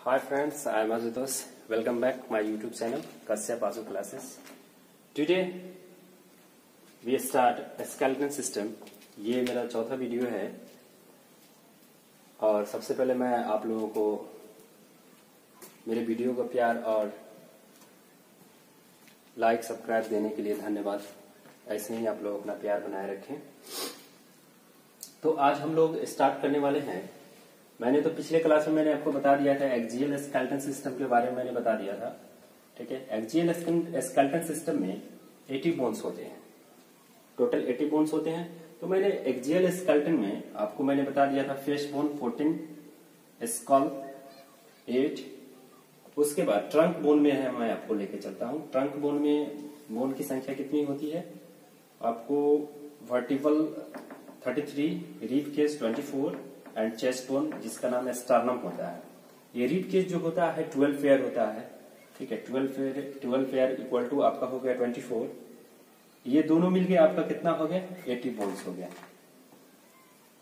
Hi friends, I am Azutosh. Welcome back my YouTube channel Kashyap Azu Classes. Today we start skeleton system. ये मेरा चौथा video है और सबसे पहले मैं आप लोगों को मेरे वीडियो का प्यार और लाइक सब्सक्राइब देने के लिए धन्यवाद। ऐसे ही आप लोग अपना प्यार बनाए रखें। तो आज हम लोग स्टार्ट करने वाले हैं। मैंने तो पिछले क्लास में मैंने आपको बता दिया था एक्सियल स्केलेटन सिस्टम के बारे में मैंने बता दिया था। ठीक है, एक्सियल स्केलेटन सिस्टम में 80 बोन्स होते हैं, टोटल 80 बोन्स होते हैं। तो मैंने एक्सियल स्केलेटन में आपको मैंने बता दिया था फेस बोन 14, स्कल 8, उसके बाद ट्रंक बोन में है, मैं आपको लेके चलता हूं। ट्रंक बोन में बोन की संख्या कितनी होती है आपको? Vertical 33, rib cage 24 and chest bone जिसका नाम स्टर्नम होता है। ये रिब केस जो होता है 12 पेयर होता है। ठीक है, 12 पेयर इक्वल टू आपका हो गया 24। ये दोनों मिलके आपका कितना हो गया? 80 बोन्स हो गया।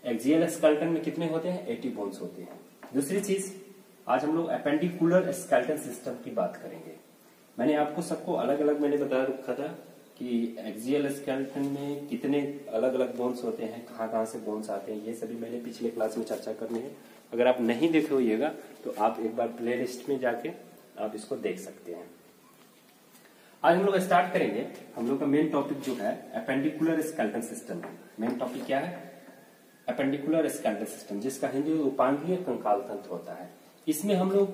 एक्सियल स्केलेटन में कितने होते हैं? 80 बोन्स होते हैं। दूसरी चीज, आज हम लोग एपेंडिकुलर स्केलेटन सिस्टम की बात करेंगे। मैंने आपको सबको अलग अलग मैंने बता रखा था कि एक्सियल स्केलेटन में कितने अलग अलग बोन्स होते हैं, कहाँ से बोन्स आते हैं, ये सभी मैंने पिछले क्लास में चर्चा करनी है। अगर आप नहीं देखे होइएगा तो आप एक बार प्ले लिस्ट में जाके आप इसको देख सकते हैं। आज हम लोग स्टार्ट करेंगे। हम लोग का मेन टॉपिक जो है एपेंडिकुलर स्केलेटन सिस्टम है। मेन टॉपिक क्या है? एपेंडिकुलर स्केलेटन सिस्टम, जिसका हिंदी में उपांगीय कंकाल तंत्र होता है। इसमें हम लोग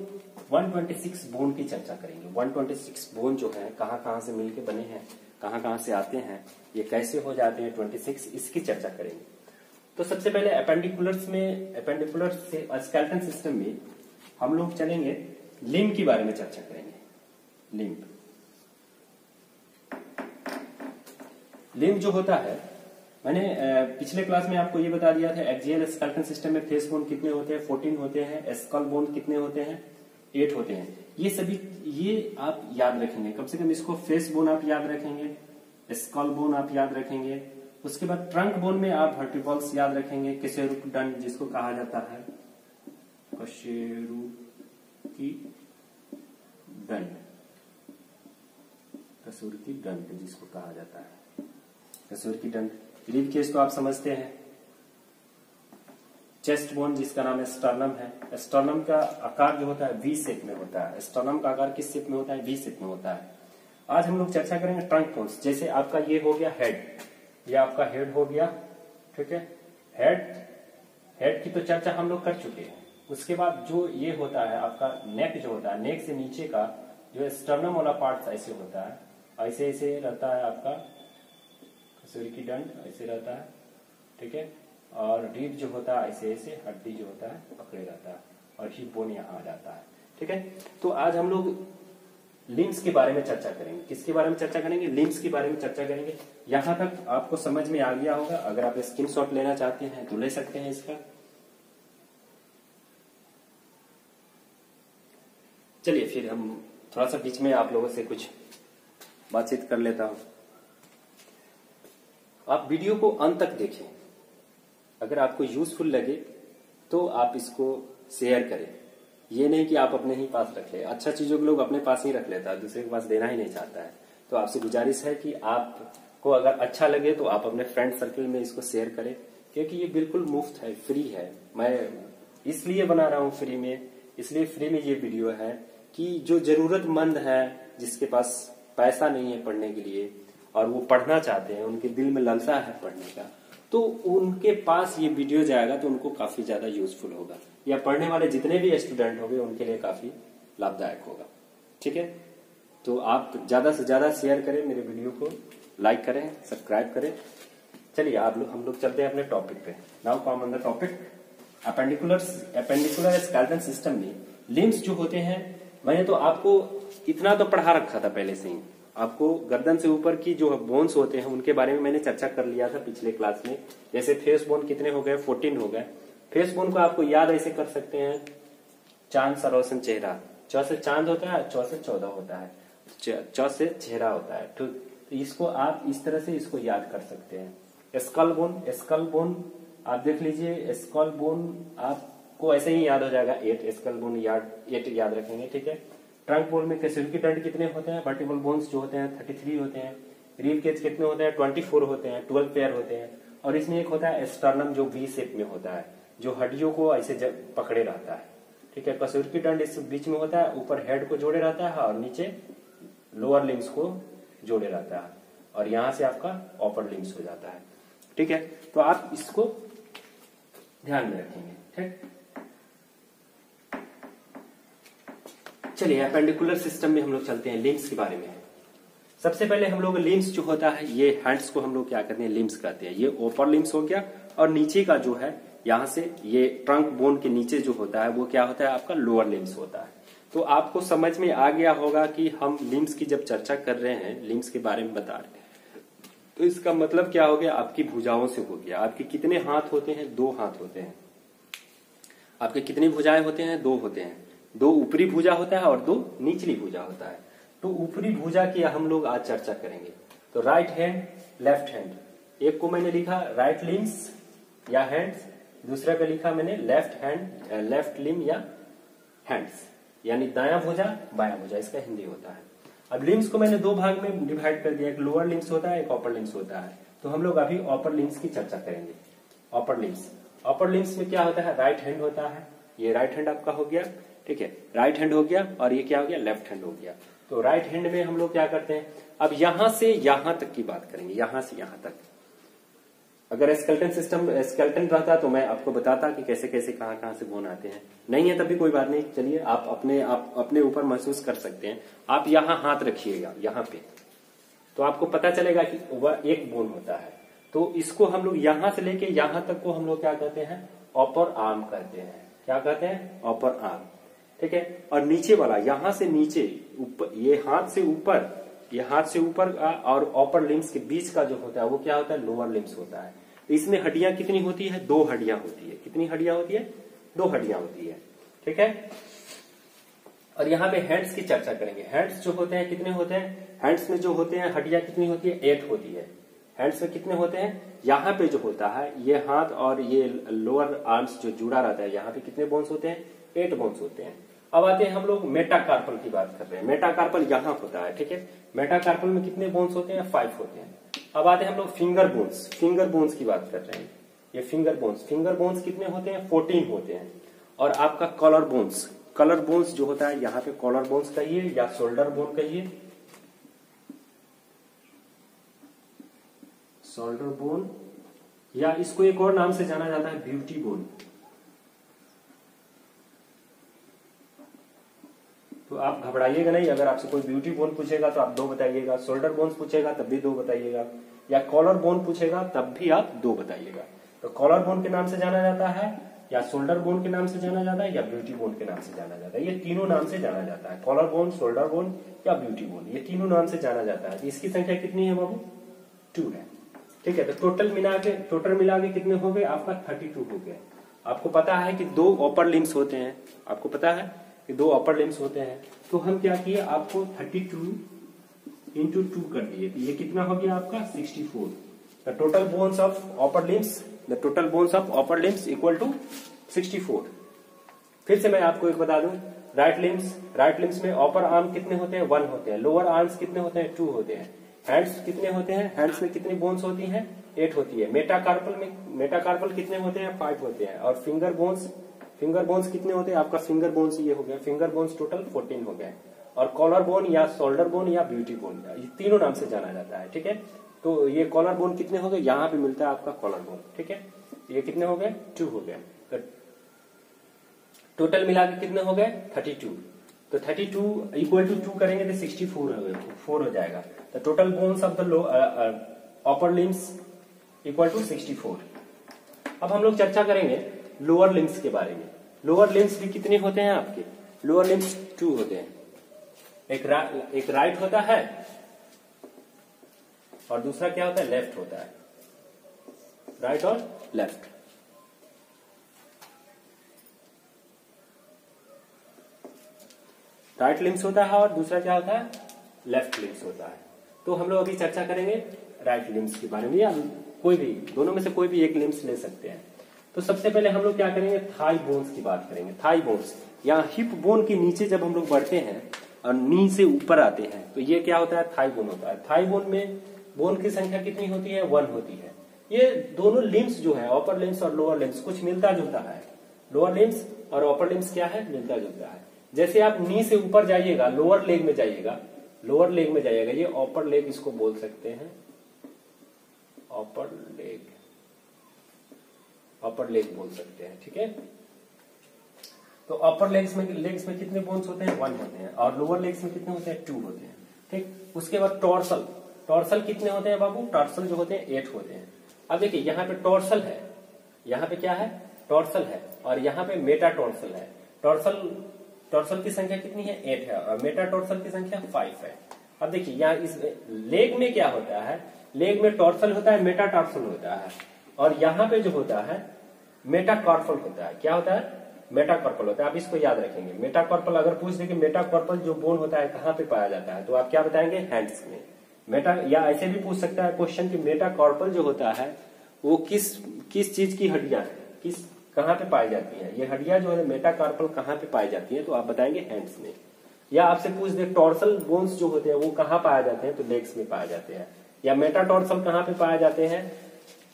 126 बोन की चर्चा करेंगे। 126 बोन जो है कहाँ से मिलके बने हैं, कहाँ से आते हैं, ये कैसे हो जाते हैं 26, इसकी चर्चा करेंगे। तो सबसे पहले एपेंडिकुलर स्केलेटन सिस्टम में हम लोग चलेंगे, लिम्ब के बारे में चर्चा करेंगे। लिम्ब जो होता है, मैंने पिछले क्लास में आपको ये बता दिया था एक्सियल स्केलेटन सिस्टम में फेस बोन कितने होते हैं? 14 होते हैं। स्कल बोन कितने होते हैं? 8 होते हैं। ये सभी ये आप याद रखेंगे, कम से कम इसको फेस बोन आप याद रखेंगे, स्कल बोन आप याद रखेंगे। उसके बाद ट्रंक बोन में आप वर्टिब्रल्स याद रखेंगे, कशेरुकी जिसको कहा जाता है, कशेरुकी दंड जिसको कहा जाता है, कशेरुकी दंड। रिब केस तो आप समझते हैं। चेस्ट बोन जिसका नाम स्टर्नम है। स्टर्नम का आकार जो होता है वी शेप में होता है। स्टर्नम का आकार किस शेप में होता है? वी शेप में होता है। आज हम लोग चर्चा करेंगे ट्रंक बोन्स। जैसे आपका ये हो गया हेड, ये आपका हेड हो गया। ठीक है, हेड की तो चर्चा हम लोग कर चुके हैं। उसके बाद जो ये होता है आपका नेक जो होता है, नेक से नीचे का जो स्टर्नम वाला पार्ट ऐसे होता है, ऐसे रहता है आपका कशेरुकी दंड, ऐसे रहता है। ठीक है, और रिब जो होता है ऐसे हड्डी जो होता है पकड़े रहता है, और हिप बोन यहाँ आ जाता है। ठीक है, तो आज हम लोग लिम्स के बारे में चर्चा करेंगे। किसके बारे में चर्चा करेंगे? लिम्स के बारे में चर्चा करेंगे। यहां तक आपको समझ में आ गया होगा। अगर आप स्क्रीनशॉट लेना चाहते हैं तो ले सकते हैं इसका। चलिए फिर हम थोड़ा सा बीच में आप लोगों से कुछ बातचीत कर लेता हूं। आप वीडियो को अंत तक देखें। अगर आपको यूजफुल लगे तो आप इसको शेयर करें। ये नहीं कि आप अपने ही पास रख ले। अच्छा चीजों को लोग अपने पास ही रख लेता है, दूसरे के पास देना ही नहीं चाहता है। तो आपसे गुजारिश है कि आपको अगर अच्छा लगे तो आप अपने फ्रेंड सर्कल में इसको शेयर करें, क्योंकि ये बिल्कुल मुफ्त है, फ्री है। मैं इसलिए बना रहा हूँ फ्री में, इसलिए फ्री में ये वीडियो है कि जो जरूरतमंद है, जिसके पास पैसा नहीं है पढ़ने के लिए और वो पढ़ना चाहते हैं, उनके दिल में लालसा है पढ़ने का, तो उनके पास ये वीडियो जाएगा तो उनको काफी ज्यादा यूजफुल होगा, या पढ़ने वाले जितने भी स्टूडेंट होंगे उनके लिए काफी लाभदायक होगा। ठीक है, तो आप ज्यादा से ज्यादा शेयर करें मेरे वीडियो को, लाइक करें, सब्सक्राइब करें। चलिए हम लोग चलते हैं अपने टॉपिक पे। Now come on the topic appendicular skeleton system में लिम्स जो होते हैं, मैंने तो आपको इतना तो पढ़ा रखा था पहले से ही। आपको गर्दन से ऊपर की जो बोन्स होते हैं उनके बारे में मैंने चर्चा कर लिया था पिछले क्लास में। जैसे फेस बोन कितने हो गए? 14 हो गए। फेस बोन को आपको याद ऐसे कर सकते हैं, चांद सा रोशन चेहरा। च से चांद होता है, च से 14 होता है, च से चेहरा होता है। तो इसको आप इस तरह से इसको याद कर सकते हैं। स्कल बोन आप देख लीजिए। स्कल बोन आप आपको ऐसे ही याद हो जाएगा 8, स्कल बोन 8 याद रखेंगे, ठीक है। ट्रंक बोन में कैसेविटी डंड कितने होते हैं, वर्टिबल बोन्स जो होते हैं 33 होते हैं, रिब केज कितने होते हैं 24 होते हैं, 12 पेयर होते हैं, और इसमें एक होता है स्टर्नम जो वी शेप में होता है, जो हड्डियों को ऐसे पकड़े रहता है, ठीक है। कसूरकी दंड इस बीच में होता है, ऊपर हेड को जोड़े रहता है और नीचे लोअर लिम्स को जोड़े रहता है, और यहां से आपका अपर लिम्स हो जाता है, ठीक है। तो आप इसको ध्यान में रखेंगे, ठीक। चलिए एपेंडिकुलर सिस्टम में हम लोग चलते हैं, लिम्स के बारे में। सबसे पहले हम लोग लिम्स जो होता है, ये हैंड्स को हम लोग क्या कहते हैं, लिम्स कहते हैं। ये अपर लिम्स हो गया, और नीचे का जो है यहां से ये ट्रंक बोन के नीचे जो होता है वो क्या होता है, आपका लोअर लिम्स होता है। तो आपको समझ में आ गया होगा कि हम लिम्स की जब चर्चा कर रहे हैं, लिम्स के बारे में बता रहे हैं, तो इसका मतलब क्या हो गया, आपकी भुजाओं से हो गया। आपके कितने हाथ होते हैं, 2 हाथ होते हैं। आपके कितनी भुजाएं होते हैं, 2 होते हैं। 2 ऊपरी भुजा होता है और 2 निचली भुजा होता है। तो ऊपरी भुजा की हम लोग आज चर्चा करेंगे। तो राइट हैंड, लेफ्ट हैंड, एक को मैंने लिखा राइट लिम्स या हैंड्स, दूसरा का लिखा मैंने लेफ्ट हैंड, लेफ्ट लिम या हैंड्स, यानी दायां भुजा बायां भुजा, इसका हिंदी होता है। अब लिम्स को मैंने 2 भाग में डिवाइड कर दिया, एक लोअर लिम्स होता है, एक अपर लिम्स होता है। तो हम लोग अभी अपर लिम्स की चर्चा करेंगे। अपर लिम्स, अपर लिम्स में क्या होता है, राइट हैंड होता है। ये राइट हैंड आपका हो गया, ठीक है, राइट हैंड हो गया, और ये क्या हो गया, लेफ्ट हैंड हो गया। तो राइट हैंड में हम लोग क्या करते हैं, अब यहां से यहां तक की बात करेंगे, यहां से यहां तक। अगर स्केलेटन सिस्टम स्केलेटन रहता तो मैं आपको बताता कि कैसे कैसे कहां से बोन आते हैं। नहीं है तब भी कोई बात नहीं, चलिए आप अपने ऊपर महसूस कर सकते हैं। आप यहां हाथ रखिएगा, यहां पे, तो आपको पता चलेगा कि वह एक बोन होता है। तो इसको हम लोग यहां से लेके यहां तक को हम लोग क्या कहते हैं, अपर आर्म कहते हैं। क्या कहते हैं, अपर आर्म, ठीक है। और नीचे वाला यहां से नीचे ऊपर, ये हाथ से ऊपर, ये हाथ से ऊपर और अपर लिम्स के बीच का जो होता है वो क्या होता है, लोअर लिम्स होता है। इसमें हड्डियां कितनी होती है, 2 हड्डियां होती है। कितनी हड्डियां होती है, 2 हड्डियां होती है, ठीक है। और यहाँ पे हैंड्स की चर्चा करेंगे। हैंड्स जो होते हैं कितने होते हैं, हैंड्स में जो होते हैं हड्डियां कितनी होती है, 8 होती है। हैंड्स में कितने होते हैं, यहाँ पे जो होता है ये हाथ और ये लोअर आर्म्स जो जुड़ा रहता है, यहाँ पे कितने बोन्स होते हैं, 8 बोन्स होते हैं। अब आते हैं हम लोग मेटाकार्पल की बात कर रहे हैं। मेटाकार्पल यहाँ होता है, ठीक है। मेटाकार्पल में कितने बोन्स होते हैं, 5 होते हैं। अब आते हैं हम लोग फिंगर बोन्स, फिंगर बोन्स की बात कर रहे हैं। ये फिंगर बोन्स कितने होते हैं, 14 होते हैं। और आपका कॉलर बोन्स जो होता है, यहाँ पे कॉलर बोन्स कहिए या शोल्डर बोन कहिए, शोल्डर बोन, या इसको एक और नाम से जाना जाता है ब्यूटी बोन। तो आप घबराइएगा नहीं, अगर आपसे कोई ब्यूटी बोन पूछेगा तो आप 2 बताइएगा, शोल्डर बोन्स पूछेगा तब भी 2 बताइएगा, या कॉलर बोन पूछेगा तब भी आप 2 बताइएगा। तो कॉलर बोन के नाम से जाना जाता है, या शोल्डर बोन के नाम से जाना जाता है, या ब्यूटी बोन के नाम से जाना जाता है। ये तीनों नाम से जाना जाता है, कॉलर बोन, शोल्डर बोन या ब्यूटी बोन, ये तीनों नाम से जाना जाता है। इसकी संख्या कितनी है बाबू, 2 है, ठीक है। तो टोटल मिला के कितने हो गए, आपका 32 हो गए। आपको पता है कि 2 अपर लिम्स होते हैं, आपको पता है कि 2 अपर लिम्स होते हैं। तो हम क्या किए, आपको 32 इंटू 2 कर दिए, तो ये कितना हो गया आपका 64। The total bones of upper limbs equal to 64। फिर से मैं आपको एक बता दूं, राइट लिम्स में अपर आर्म कितने होते हैं, 1 होते हैं। लोअर आर्म्स कितने होते हैं, 2 होते हैं। हैंड्स कितने होते हैं, हैंड्स में कितनी बोन्स होती हैं, 8 होती है। मेटाकार्पल कितने होते हैं, 5 होते हैं। और फिंगर बोन्स कितने होते हैं, आपका फिंगर बोन्स ये हो गया, फिंगर बोन्स टोटल 14 हो गए। और कॉलर बोन या शोल्डर बोन या ब्यूटी बोन, ये तीनों नाम से जाना जाता है, ठीक है। तो ये कॉलर बोन कितने हो गए, यहाँ पे मिलता है आपका कॉलर बोन, ठीक है। ये कितने हो गए, 2 हो गए। तो टोटल मिला के कितने हो गए, 32। तो 32 इक्वल टू 2 करेंगे तो 64 हो जाएगा। तो total bones of the upper limbs equal to 64। अब हम लोग चर्चा करेंगे लोअर लिम्स के बारे में। लोअर लिम्स भी कितने होते हैं आपके, लोअर लिम्स 2 होते हैं। एक राइट होता है और दूसरा क्या होता है, लेफ्ट होता है, राइट और लेफ्ट। राइट लिम्स होता है और दूसरा क्या होता है, लेफ्ट लिम्स होता है। तो हम लोग अभी चर्चा करेंगे राइट लिम्स के बारे में, या कोई भी दोनों में से कोई भी एक लिम्स ले सकते हैं। तो सबसे पहले हम लोग क्या करेंगे, थाई बोन्स की बात करेंगे। थाई बोन्स या हिप बोन के नीचे जब हम लोग बढ़ते हैं और नी से ऊपर आते हैं तो ये क्या होता है, थाई बोन होता है। थाई बोन में बोन की संख्या कितनी होती है, 1 होती है। ये दोनों लिम्स जो है, अपर लिम्स और लोअर लिम्स, कुछ मिलता जुलता है। लोअर लिम्स और अपर लिम्स क्या है, मिलता जुलता है। जैसे आप नी से ऊपर जाइएगा, लोअर लेग में जाइएगा, लोअर लेग में जाइएगा, ये अपर लेग इसको बोल सकते हैं, अपर लेग, अपर लेग बोल सकते हैं, ठीक है। तो अपर लेग्स में कितने बोन्स होते हैं, 1 होते हैं, और लोअर लेग्स में कितने होते हैं, 2 होते हैं, ठीक। उसके बाद टॉर्सल, टॉर्सल कितने होते हैं बाबू, टॉर्सल जो होते हैं 8 होते हैं। अब देखिए यहाँ पे टॉर्सल है, यहाँ पे क्या है, टॉर्सल है, और यहाँ पे मेटा टॉर्सल है। टॉर्सल की संख्या कितनी है, 8 है, और मेटा टॉर्सल की संख्या 5 है। अब देखिए यहाँ इस लेग में क्या होता है, लेग में टॉर्सल होता है, मेटा टॉर्सल होता है, और यहाँ पे जो होता है मेटाकार्पल होता है। क्या होता है, मेटाकार्पल होता है। आप इसको याद रखेंगे। मेटाकार्पल अगर पूछ दे कि मेटाकार्पल जो बोन होता है कहाँ पे पाया जाता है, तो आप क्या बताएंगे, हैंड्स में। मेटा, या ऐसे भी पूछ सकता है क्वेश्चन कि मेटाकार्पल जो होता है वो किस चीज की हड्डियां है, कहाँ पे पाई जाती है, ये हड्डियां जो है मेटाकार्पल कहाँ पे पाई जाती है, तो आप बताएंगे हैंड्स में। या आपसे पूछ दे टॉर्सल बोन्स जो होते हैं वो कहाँ पाए जाते हैं, तो लेग्स में पाए जाते हैं। या मेटाटॉर्सल कहाँ पे पाए जाते हैं,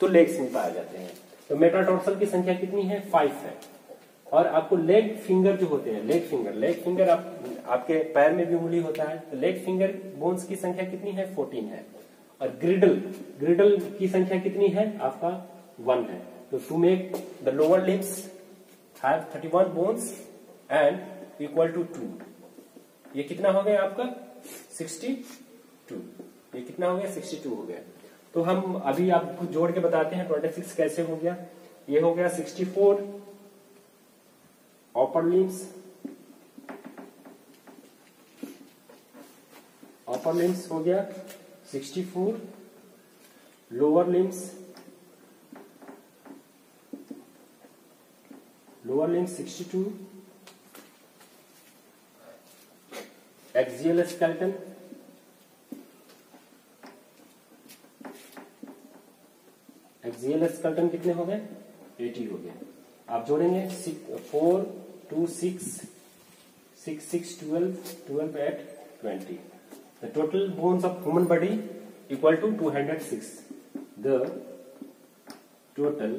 तो लेग्स में पाए जाते हैं। तो मेटाटॉर्सल की संख्या कितनी है, 5 है। और आपको लेग फिंगर जो होते हैं, लेग फिंगर आपके पैर में भी उंगली होता है, तो लेग फिंगर बोन्स की संख्या कितनी है, 14 है। और ग्रिडल की संख्या कितनी है, आपका 1 है। तो to make the lower limbs have 31 bones and equal to 2, ये कितना हो गया आपका 62, ये कितना हो गया 62 हो गया। तो हम अभी आपको जोड़ के बताते हैं 26 कैसे हो गया। ये हो गया 64 अपर लिम्स हो गया 64, लोअर लिम्स 62, एक्सियल स्केलेटन कितने हो गए, 80 हो गए। आप जोड़ेंगे 4 2 6 6 6 12 8 20। The total bones of human body equal to 206. The total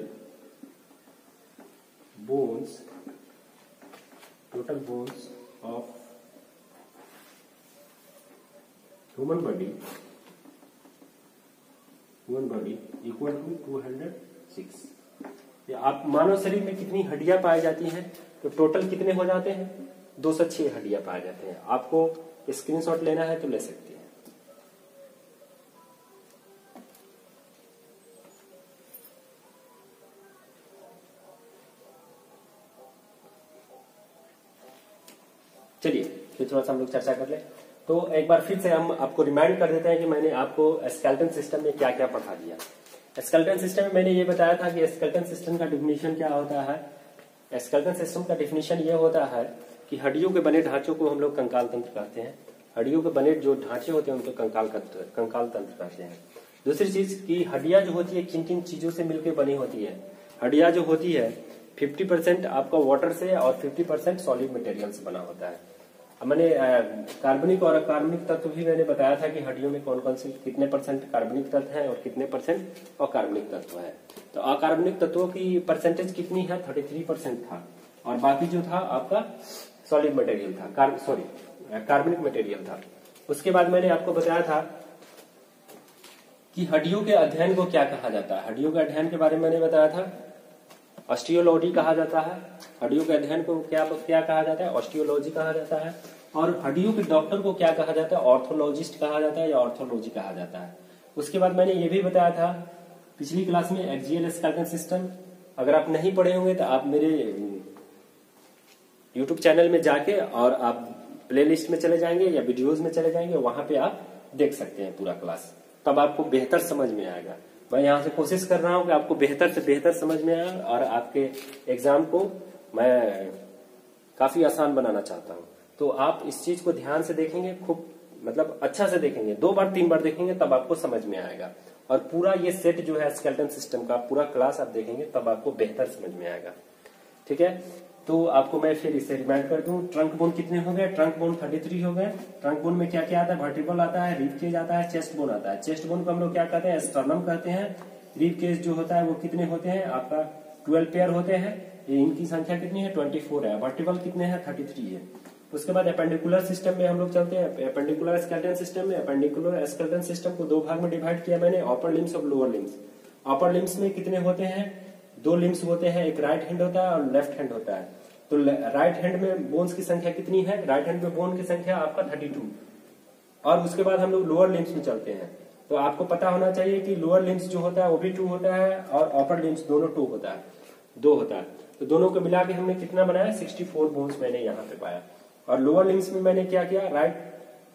bones of human body equal to 206। आप मानव शरीर में कितनी हड्डियां पाई जाती हैं, तो टोटल कितने हो जाते हैं, 206 हड्डियां पाए जाते हैं। आपको स्क्रीनशॉट लेना है तो ले सकते हैं। चलिए फिर थोड़ा सा हम लोग चर्चा कर ले। तो एक बार फिर से हम आपको रिमाइंड कर देते हैं कि मैंने आपको स्केलेटन सिस्टम में क्या क्या पढ़ा दिया। स्केलेटन सिस्टम में मैंने ये बताया था कि स्केलेटन सिस्टम का डिफिनीशन क्या होता है। स्केलेटन सिस्टम का डिफिनीशन ये होता है कि हड्डियों के बने ढांचों को हम लोग कंकाल तंत्र कहते हैं। हड्डियों के बने जो ढांचे होते हैं उनको कंकाल तंत्र कहते हैं। दूसरी चीज की हड्डियां जो होती है किन किन चीजों से मिलकर बनी होती है। हड्डियां जो होती है 50% आपका वाटर से और 50% सॉलिड मटेरियल से बना होता है। मैंने कार्बनिक और अकार्बनिक तत्व भी मैंने बताया था कि हड्डियों में कौन कौन से कितने परसेंट कार्बनिक तत्व है और कितने परसेंट अकार्बनिक तत्व है। तो अकार्बनिक तत्वों की परसेंटेज कितनी है, 33% था, और बाकी जो था आपका सॉलिड मटेरियल था, कार्बनिक मटेरियल था। उसके बाद मैंने आपको बताया था कि हड्डियों के अध्ययन को क्या कहा जाता है। हड्डियों के अध्ययन के बारे में मैंने बताया था ऑस्टियोलॉजी कहा जाता है। हड्डियों के अध्ययन को क्या कहा जाता है, ऑस्टियोलॉजी कहा जाता है। और हड्डियों के डॉक्टर को क्या कहा जाता है, ऑर्थोलॉजिस्ट कहा जाता है या ऑर्थोलॉजी कहा जाता है। उसके बाद मैंने ये भी बताया था पिछली क्लास में एक्सियल स्केलेटन सिस्टम। अगर आप नहीं पढ़े होंगे तो आप मेरे यूट्यूब चैनल में जाके और आप प्लेलिस्ट में चले जाएंगे या वीडियोज में चले जाएंगे, वहां पे आप देख सकते हैं पूरा क्लास, तब आपको बेहतर समझ में आएगा। मैं यहाँ से कोशिश कर रहा हूँ कि आपको बेहतर से बेहतर समझ में आए और आपके एग्जाम को मैं काफी आसान बनाना चाहता हूँ। तो आप इस चीज को ध्यान से देखेंगे, खूब मतलब अच्छा से देखेंगे, 2 बार 3 बार देखेंगे तब आपको समझ में आएगा। और पूरा ये सेट जो है स्केलेटन सिस्टम का पूरा क्लास आप देखेंगे तब आपको बेहतर समझ में आएगा। ठीक है, तो आपको मैं फिर इसे रिमाइंड कर दूं, ट्रंक बोन कितने हो गए? ट्रंक बोन 33 हो गए। ट्रंक बोन में क्या क्या आता है? वर्टिब्रल आता है, रिब केज आता है, चेस्ट बोन आता है। चेस्ट बोन को हम लोग क्या कहते हैं? स्टर्नम कहते हैं। रिब केज जो होता है वो कितने होते हैं? आपका 12 पेयर होते हैं। इनकी संख्या कितनी है? 24 है। वर्टिब्रल कितने हैं? 33 है। उसके बाद एपेंडिकुलर सिस्टम में हम लोग चलते हैं। एपेंडिकुलर स्केलेटन सिस्टम में, एपेंडिकुलर स्केलेटन सिस्टम को दो भाग में डिवाइड किया मैंने, अपर लिम्स और लोअर लिम्स। अपर लिम्स में कितने होते हैं? दो लिम्स होते हैं, एक राइट हैंड होता है और लेफ्ट हैंड होता है। तो राइट हैंड में बोन्स की संख्या कितनी है? राइट हैंड में बोन की संख्या आपका 32। और उसके बाद हम लोग लोअर लिम्स में चलते हैं। तो आपको पता होना चाहिए कि लोअर लिम्स जो होता है वो भी 2 होता है और अपर लिम्स दोनों 2 होता है, 2 होता है। तो दोनों को मिला के हमने कितना बनाया? 64 बोन्स मैंने यहाँ पे पाया। और लोअर लिम्स में मैंने क्या किया?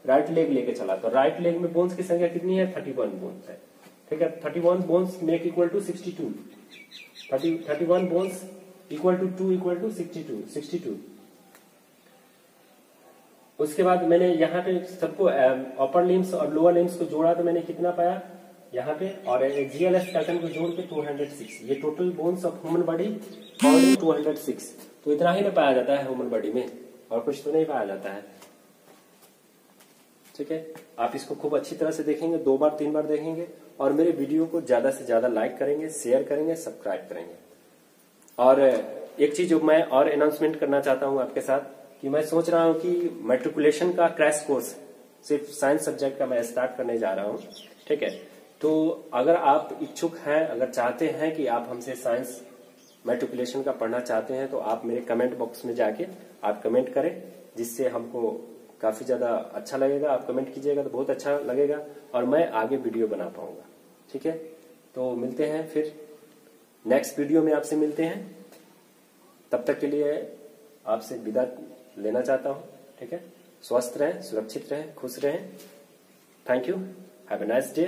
राइट लेग लेके चला। तो राइट लेग में बोन्स की संख्या कितनी है? 31 बोन्स है। ठीक है, 31 bones make equal to 62। 31 bones equal to 2 equal to 62। उसके बाद मैंने यहाँ पे सबको अपर लिम्स और लोअर लिम्स को जोड़ा तो मैंने कितना पाया यहाँ पे? और एक्सियल स्केलेटन को जोड़ के 206। ये total bones of human body 206। तो इतना ही ना पाया जाता है ह्यूमन बॉडी में, और कुछ तो नहीं पाया जाता है। ठीक है, आप इसको खूब अच्छी तरह से देखेंगे, 2 बार 3 बार देखेंगे और मेरे वीडियो को ज्यादा से ज्यादा लाइक करेंगे, शेयर करेंगे, सब्सक्राइब करेंगे। और एक चीज जो मैं और अनाउंसमेंट करना चाहता हूं आपके साथ कि मैं सोच रहा हूं कि मैट्रिकुलेशन का क्रैश कोर्स सिर्फ साइंस सब्जेक्ट का मैं स्टार्ट करने जा रहा हूं। ठीक है, तो अगर आप इच्छुक हैं, अगर चाहते हैं कि आप हमसे साइंस मैट्रिकुलेशन का पढ़ना चाहते हैं तो आप मेरे कमेंट बॉक्स में जाके आप कमेंट करें, जिससे हमको काफी ज्यादा अच्छा लगेगा। आप कमेंट कीजिएगा तो बहुत अच्छा लगेगा और मैं आगे वीडियो बना पाऊंगा। ठीक है, तो मिलते हैं फिर नेक्स्ट वीडियो में, आपसे मिलते हैं। तब तक के लिए आपसे विदा लेना चाहता हूं। ठीक है, स्वस्थ रहें, सुरक्षित रहें, खुश रहें। Thank you, have a nice day.